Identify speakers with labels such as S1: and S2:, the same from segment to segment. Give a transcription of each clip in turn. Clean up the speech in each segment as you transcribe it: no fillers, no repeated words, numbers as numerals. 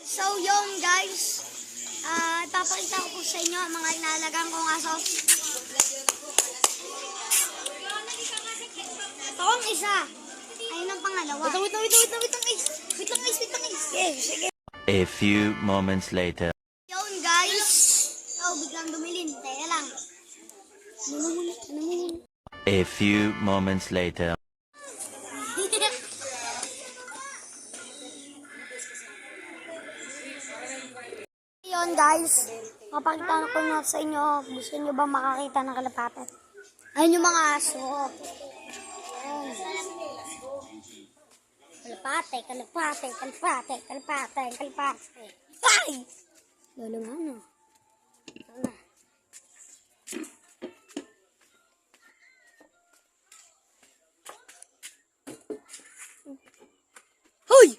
S1: So yun guys, ipapakita ko po sa inyo ang mga inalagang kong aso. Ito ang isa. Ayun ang pangalawa. Wait lang guys. Sige.
S2: A few moments later.
S1: Yun guys. Biglang dumilin. Teka lang. Ano muna?
S2: A few moments later.
S1: Yun guys, mapakita ko na sa inyo. Gusto nyo ba makakita ng kalapate? Ayun yung mga aso. Ayun. Kalapate. Ay! Lolo nga no. Hoy!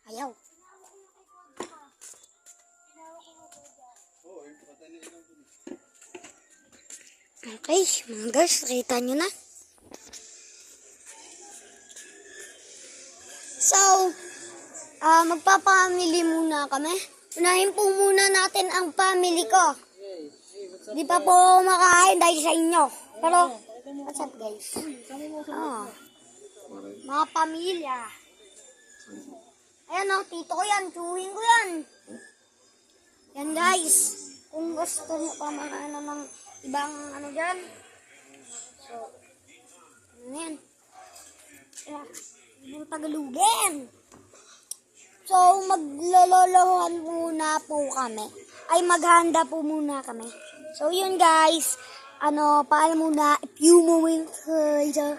S1: Ayaw. Okay, mga guys, nakita nyo na. So, magpapamili muna kami. Unahin po muna natin ang family ko. Di pa po makain dahil sa inyo. Pero, what's up guys? Mga pamilya. Ayan tito ko yan, chewing ko yan. Yan guys, kung gusto mo pa mga ng ibang dyan. So, yan. Ibang Tagalogin. So, maglololohan muna po kami. Ay, maghanda po muna kami. So, yun guys. Paalam muna. A few moments later.